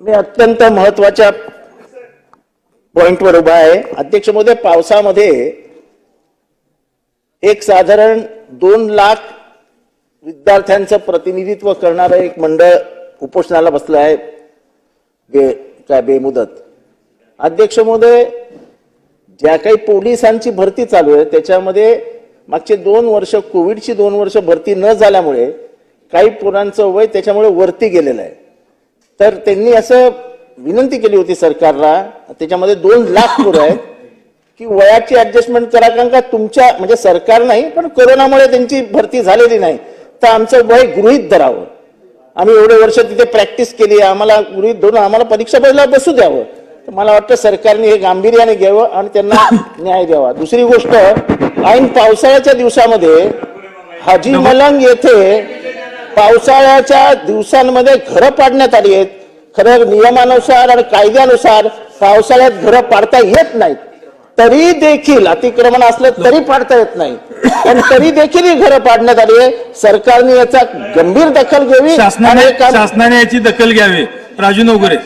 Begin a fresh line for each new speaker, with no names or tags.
मी अत्यंत महत्वाच्या पॉइंटवर उभा आहे। अध्यक्ष महोदय, पावसामध्ये एक साधारण 2 लाख विद्यार्थ्यांचं प्रतिनिधित्व करणारं एक मंडळ उपोषणाला बसलं आहे बेमुदत। अध्यक्ष महोदय, ज्या काही पोलिसांची भरती चालू आहे त्याच्यामध्ये मागचे 2 वर्ष कोविडची 2 वर्ष भरती न झाल्यामुळे काही पोरांचं वय त्याच्यामुळे वरती गेलेलं आहे। तर त्यांनी असं विनंती केली होती सरकारला, त्याच्यामध्ये 2 लाख पोरं आहेत की वयाची ऍडजस्टमेंट करा, कारण का तुमच्या म्हणजे सरकार नाही पण कोरोनामुळे त्यांची भरती झालेली नाही, तर आमचं वय गृहीत धरावं। आम्ही एवढे वर्ष तिथे प्रॅक्टिस केली, आम्हाला गृहीत धरून आम्हाला परीक्षा बसू द्यावं। तर मला वाटतं सरकारने हे गांभीर्याने घ्यावं आणि त्यांना न्याय द्यावा। दुसरी गोष्ट, ऐन पावसाळ्याच्या दिवसामध्ये हाजी मलंग येथे पावसाळ्याच्या दिवसांमध्ये घरं पाडण्यात आली आहेत। खरं नियमानुसार आणि कायद्यानुसार पावसाळ्यात घरं पाडता येत नाहीत, तरी देखील अतिक्रमण असलं तरी पाडता येत नाही, पण तरी देखील ही घरं पाडण्यात आली आहे। सरकारने याचा गंभीर दखल घ्यावी,
शासनाने याची दखल घ्यावी। राजू नवगुरे।